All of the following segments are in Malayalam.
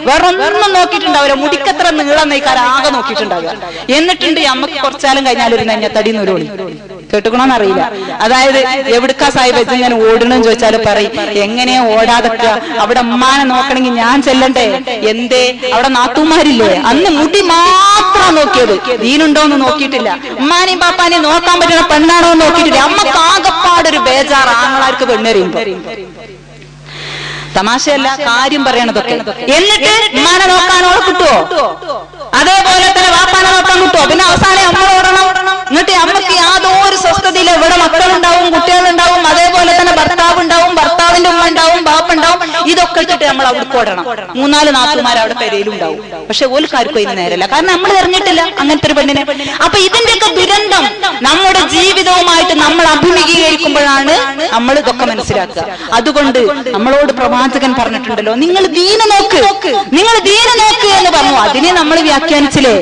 വേറൊന്നും നോക്കിയിട്ടുണ്ടാവില്ല. മുടിക്കത്ര നീളം നയിക്കാൻ ആകെ നോക്കിയിട്ടുണ്ടാവുക. എന്നിട്ടുണ്ട് അമ്മക്ക് കുറച്ചാലും കഴിഞ്ഞാൽ ഒരു നെഞ്ഞത്തടി നൂരോളി. കേട്ടുക്കണോന്ന് അറിയില്ല. അതായത് എവിടുക്കാ സാഹിബ് ഇങ്ങനെ ഓടണെന്ന് ചോദിച്ചാലും പറയും, എങ്ങനെയാ ഓടാതൊക്കെ, അവിടെ ഉമ്മാനെ നോക്കണമെങ്കിൽ ഞാൻ ചെല്ലണ്ടേ? എന്തേ? അവിടെ നാത്തൂമാരില്ലേ? അന്ന് മുടി മാത്രം നോക്കിയത്, ദീനുണ്ടോന്ന് നോക്കിയിട്ടില്ല. ഉമ്മാനെയും പാപ്പാനെയും നോക്കാൻ പറ്റുന്ന പെണ്ണാണോ എന്ന് നോക്കിയിട്ടില്ല. അമ്മക്ക് ആകപ്പാടൊരു ബേജാറ് ആങ്ങളാർക്ക് പെണ്ണെറിയുമ്പോ. തമാശയല്ല, കാര്യം പറയണതൊക്കെ. എന്നിട്ട് ഉമ്മാനെ നോക്കാനോളെ കിട്ടുവോ? അതേപോലെ തന്നെ വാപ്പാനെ നോക്കാൻ കിട്ടുവോ? പിന്നെ അവസാനം അമ്മ ഓടണം. എന്നിട്ട് അമ്മക്ക് യാതൊരു സ്വസ്ഥതയില്ല. ഇവിടെ മക്കളുണ്ടാവും, കുട്ടികളുണ്ടാവും, അതേപോലെ തന്നെ ഭർത്താവ് ഉണ്ടാവും, ഭർത്താവിന്റെ ഉമ്മ ഉണ്ടാവും, ബാപ്പുണ്ടാവും. ഇതൊക്കെ ഇട്ടിട്ട് നമ്മൾ അവിടെ ഓടണം. 3-4 നാത്തുമാർ അവിടെ പെരയിലുണ്ടാവും. പക്ഷെ ഓൽക്കാർക്കും ഇതിന് നേരല്ല. കാരണം നമ്മൾ അറിഞ്ഞിട്ടില്ല അങ്ങനത്തെ ഒരു പെണ്ണിനെ. അപ്പൊ ഇതിന്റെയൊക്കെ ദുരന്തം നമ്മുടെ ജീവിതവുമായിട്ട് നമ്മൾ അഭിമുഖീകരിക്കുമ്പോഴാണ് നമ്മൾ ഇതൊക്കെ മനസ്സിലാക്കുക. അതുകൊണ്ട് നമ്മളോട് പ്രവാചകൻ പറഞ്ഞിട്ടുണ്ടല്ലോ, നിങ്ങൾ ദീന നോക്ക്, നിങ്ങൾ ദീന നോക്ക് എന്ന് പറഞ്ഞു. അതിനെ നമ്മൾ വ്യാഖ്യാനിച്ചില്ലേ?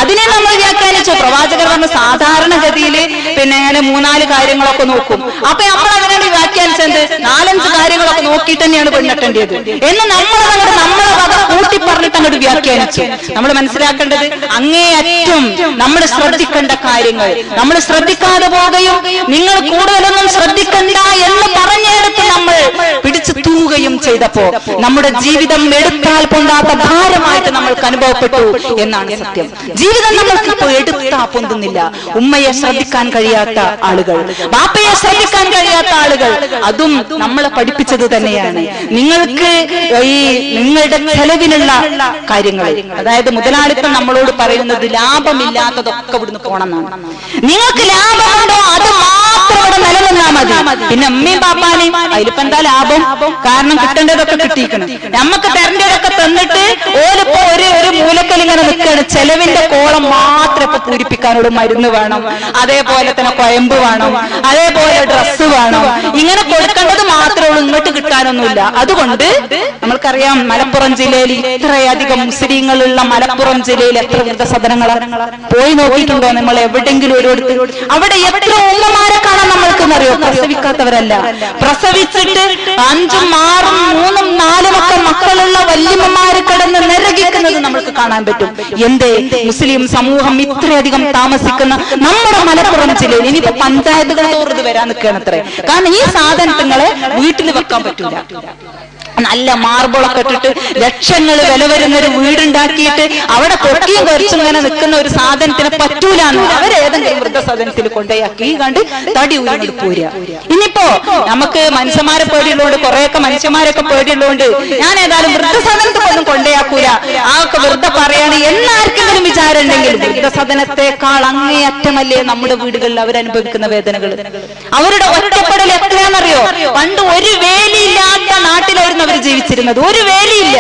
അതിനെ നമ്മൾ വ്യാഖ്യാനിച്ചു. പ്രവാചകർ പറഞ്ഞ സാധാരണഗതിയിൽ പിന്നെ അങ്ങനെ 3-4 കാര്യങ്ങളൊക്കെ നോക്കും. അപ്പൊ നമ്മൾ അതിനോട് വ്യാഖ്യാനിച്ചത് 4-5 കാര്യങ്ങളൊക്കെ നോക്കിയിട്ട് തന്നെയാണ് പെണ്ണെട്ടേണ്ടത് എന്ന് നമ്മളെ വക കൂട്ടി പറഞ്ഞിട്ട് അങ്ങോട്ട് വ്യാഖ്യാനിച്ചു. നമ്മൾ മനസ്സിലാക്കേണ്ടത് അങ്ങേയറ്റം നമ്മൾ ശ്രദ്ധിക്കേണ്ട കാര്യങ്ങൾ നമ്മൾ ശ്രദ്ധിക്കാതെ പോവുകയും നിങ്ങൾ കൂടുതലൊന്നും ശ്രദ്ധിക്കണ്ട എന്ന് പറഞ്ഞെടുത്ത് നമ്മൾ പിടിച്ചു തൂവുകയും ചെയ്തപ്പോ നമ്മുടെ ജീവിതം എടുത്താൽ പൊന്താത്ത ഭാരമായിട്ട് നമ്മൾക്ക് അനുഭവപ്പെട്ടു എന്നാണ് സത്യം. ജീവിതം നമ്മൾക്ക് ഇപ്പോൾ എടുത്താ പൊന്തുന്നില്ല. ഉമ്മയെ ശ്രദ്ധിക്കാൻ കഴിയാത്ത ആളുകൾ, ബാപ്പയെ ശ്രദ്ധിക്കാൻ കഴിയാത്ത ആളുകൾ, അതും നമ്മളെ പഠിപ്പിച്ചത് തന്നെയാണ്. നിങ്ങൾക്ക് ഈ നിങ്ങളുടെ ചെലവിനുള്ള കാര്യങ്ങൾ, അതായത് മുതലാളിത്തം നമ്മളോട് പറയുന്നത് ലാഭമില്ലാത്തതൊക്കെ ഇവിടുന്ന് പോണമെന്നാണ്. നിങ്ങൾക്ക് ലാഭമുണ്ടോ അത് മാത്രം ഇവിടെ നിലനിന്നാ മതി. പിന്നെ അമ്മയും പാപ്പാനെയും അതിലിപ്പോ എന്താ ലാഭം? കാരണം കിട്ടേണ്ടതൊക്കെ കിട്ടിയിരിക്കണം. നമുക്ക് തരേണ്ടതൊക്കെ തന്നിട്ട് ഓലിപ്പോ ഒരു മൂലക്കൽ ഇങ്ങനെ നിൽക്കുകയാണ്. ചെലവിന്റെ കോളം മാത്രം ഇപ്പൊ പൂരിപ്പിക്കാനുള്ള മരുന്ന് വേണം, അതേപോലെ തന്നെ കൊയമ്പ് വേണം, അതേപോലെ ഡ്രസ്സ് വേണം. ഇങ്ങനെ കൊടുക്കേണ്ടത് മാത്രമേ ഉള്ളൂ, ഇങ്ങോട്ട് കിട്ടാനൊന്നുമില്ല. അതുകൊണ്ട് നമ്മൾക്കറിയാം മലപ്പുറം ജില്ലയിൽ ഇത്രയധികം മുസ്ലിങ്ങളുള്ള മലപ്പുറം ജില്ലയിൽ എത്ര വൃദ്ധസദനങ്ങളാണ്. പോയി നോക്കിയിട്ടുണ്ടോ നമ്മൾ എവിടെയെങ്കിലും ഒരിടത്ത്? അവിടെ എത്ര ഉമ്മമാരെ കാണാൻ നമ്മൾക്കെന്നറിയോ? പ്രസവിക്കാത്തവരല്ല, പ്രസവിച്ചിട്ട് 5, 6, 3, 4 മക്കളുള്ള വല്യമ്മമാര് കിടന്ന് നിരകിക്കുന്നത് നമ്മൾക്ക് കാണാൻ പറ്റും. എന്തേ? മുസ്ലിം സമൂഹം ഇത്രയധികം താമസിക്കുന്ന നമ്മുടെ മലപ്പുറം ജില്ലയിൽ ഇനിയിപ്പോ പഞ്ചായത്തുകൾ തോറുത് വരാൻ നിൽക്കുകയാണത്രേ. കാരണം ഈ സാധനങ്ങളെ വീട്ടിൽ വെക്കാൻ പറ്റൂല. നല്ല മാർബിളൊക്കെ ഇട്ടിട്ട് ലക്ഷങ്ങൾ വില വരുന്നൊരു വീടുണ്ടാക്കിയിട്ട് അവിടെ പൊക്കിയും കുറച്ചും ഇങ്ങനെ നിൽക്കുന്ന ഒരു സാധനത്തിന് പറ്റൂലാന്ന് അവരേതെങ്കിലും വൃദ്ധസദനത്തിൽ കൊണ്ടുപോയി കണ്ട് തടി ഊരി പോരുക. ഇനിയിപ്പോ നമുക്ക് മനുഷ്യന്മാരെ പേടിയുള്ളതുകൊണ്ട്, കുറെയൊക്കെ മനുഷ്യന്മാരൊക്കെ പേടിയുള്ളതുകൊണ്ട് ഞാൻ ഏതായാലും വൃദ്ധസദനത്തിലൊന്നും കൊണ്ടേയാക്കൂല, ആക്കെ വെറുതെ പറയാണ് എന്നാർക്കെങ്കിലും വിചാരം ഉണ്ടെങ്കിൽ വൃദ്ധസദനത്തെക്കാൾ അങ്ങേയറ്റമല്ലേ നമ്മുടെ വീടുകളിൽ അവരനുഭവിക്കുന്ന വേദനകൾ. അവരുടെ ഒറ്റപ്പെടൽ എത്രയാണെന്നറിയോ? പണ്ട് ഒരു വേലിയില്ലാത്ത നാട്ടിലായിരുന്നു അവർ ജീവിച്ചിരുന്നത്. ഒരു വേലിയില്ല.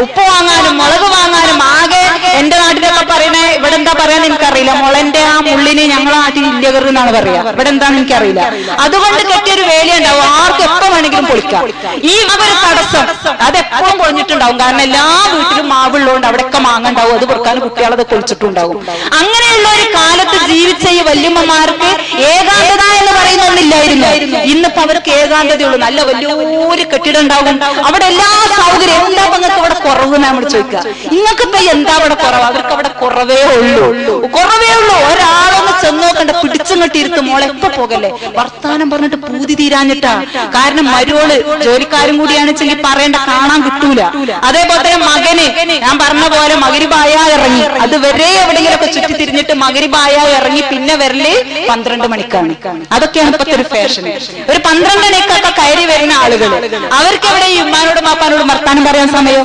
ഉപ്പ് വാങ്ങാനും മുളക് വാങ്ങാനും ആകെ എന്റെ നാട്ടിലൊക്കെ പറയണേ, ഇവിടെ എന്താ പറയാൻ എനിക്കറിയില്ല, മുളന്റെ ആ മുള്ളിന് ഞങ്ങളെ നാട്ടിൽ ഇല്ലകർ എന്നാണ് പറയാ. ഇവിടെ എന്താണെന്ന് എനിക്കറിയില്ല. അതുകൊണ്ട് കെട്ടിയൊരു വേലി ഉണ്ടാവും, ആർക്കും എപ്പോ വേണമെങ്കിലും പൊളിക്കാം. ഈ ഒരു തടസ്സം അതെപ്പോഴും പൊളിഞ്ഞിട്ടുണ്ടാവും. കാരണം എല്ലാ വീട്ടിലും മാവുള്ളതുകൊണ്ട് അവിടെയൊക്കെ മാങ്ങ ഉണ്ടാവും, അത് പൊറുക്കാനും കുട്ടികളത് പൊളിച്ചിട്ടുണ്ടാവും. അങ്ങനെയുള്ള ഒരു കാലത്ത് ജീവിച്ച ഈ വല്യമ്മമാർക്ക് ഏകാന്തത എന്ന് പറയുന്നൊന്നില്ലായിരുന്നു. ഇന്നിപ്പോ അവർക്ക് ഏകാന്തതയുള്ളൂ. നല്ല വലിയൊരു കെട്ടിടം ഉണ്ടാവും, അവിടെ എല്ലാ സൗകര്യം. എന്താ നിങ്ങൾക്ക് ഇവിടെ കുറവ് നമ്മൾ ചോദിക്കുക? നിങ്ങൾക്ക് ഇപ്പൊ എന്താ അവിടെ കുറവ്? അവർക്ക് അവിടെ കുറവേ ഉള്ളൂ. ഒരാളൊന്ന് ചെന്ന് നോക്കണ്ട, പിടിച്ചും കെട്ടിയിരുത്തും. മോളെ എപ്പോ പോകല്ലേ, വർത്താനം പറഞ്ഞിട്ട് പൂതി തീരാഞ്ഞിട്ടാ. കാരണം മരുവോള് ജോലിക്കാരും കൂടിയാണ് ചെങ്കിൽ പറയേണ്ട, കാണാൻ കിട്ടൂല. അതേപോലെ തന്നെ മകന് ഞാൻ പറഞ്ഞ പോലെ മഗ്‌രിബായ ഇറങ്ങി, അത് വരെ എവിടെയെങ്കിലൊക്കെ ചുറ്റി തിരിഞ്ഞിട്ട് മഗ്‌രിബായ ഇറങ്ങി പിന്നെ വരല് 12 മണിക്കാണ്. അതൊക്കെയാണ് ഇപ്പത്തെ ഒരു ഫാഷൻ. ഒരു 12 മണിക്കൊക്കെ കയറി വരുന്ന ആളുകൾ, അവർക്ക് എവിടെ ഈ ഉമ്മാനോടും മാപ്പാനോടും വർത്താനം പറയാൻ സമയം?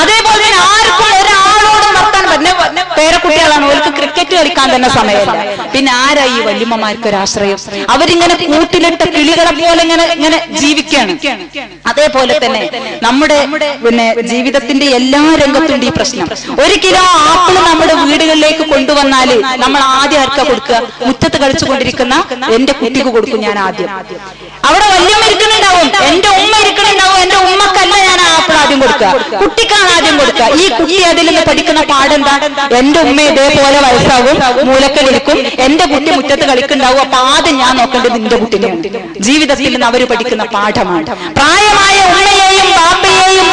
അതേപോലെ തന്നെ ആർക്കും ഒരാളോടും വർത്താനം പറഞ്ഞ പേരക്കുട്ടികളാണ്, അവർക്ക് ക്രിക്കറ്റ് കളിക്കാൻ തന്നെ സമയമല്ല. പിന്നെ ആരാ ഈ വല്യമ്മമാർക്ക് ഒരാശ്രയം? അവരിങ്ങനെ കൂട്ടിലിട്ട കിളികളെ പോലെ ഇങ്ങനെ ജീവിക്കുകയാണ്. അതേപോലെ തന്നെ നമ്മുടെ പിന്നെ ജീവിതത്തിന്റെ എല്ലാ രംഗത്തുണ്ട് ഈ പ്രശ്നം. 1 കിലോ ആപ്പിൾ നമ്മുടെ വീടുകളിലേക്ക് കൊണ്ടുവന്നാല് നമ്മൾ ആദ്യം ആർക്കാ കൊടുക്കുക? മുറ്റത്ത് കളിച്ചുകൊണ്ടിരിക്കുന്ന എന്റെ കുട്ടിക്ക് കൊടുക്കും ഞാൻ ആദ്യം. അവിടെ വല്യമ്മ ഇരിക്കുന്നുണ്ടാവും, എന്റെ ഉമ്മ ഇരിക്കുന്നുണ്ടാവും. എന്റെ ഉമ്മക്കല്ല ഞാൻ ആപ്പിൾ ആദ്യം കൊടുക്കുക, കുട്ടിക്കാണ് ആദ്യം കൊടുക്കുക. ഈ കുട്ടി അതിൽ നിന്ന് പഠിക്കുന്ന പാടെന്താ? എന്റെ ഉമ്മ ഇതേപോലെ വയസ്സാവും, മൂലക്കലിരിക്കും, എന്റെ കുട്ടി മുറ്റത്ത് കളിക്കുന്നുണ്ടാവും. അപ്പൊ ആദ്യം ഞാൻ നോക്കേണ്ടത് നിന്റെ കുട്ടിനെയാണ്. ജീവിതത്തിൽ നിന്ന് അവർ പഠിക്കുന്ന പാഠമാണ്. പ്രായമായ ഉമ്മയെയും ബാപ്പയെയും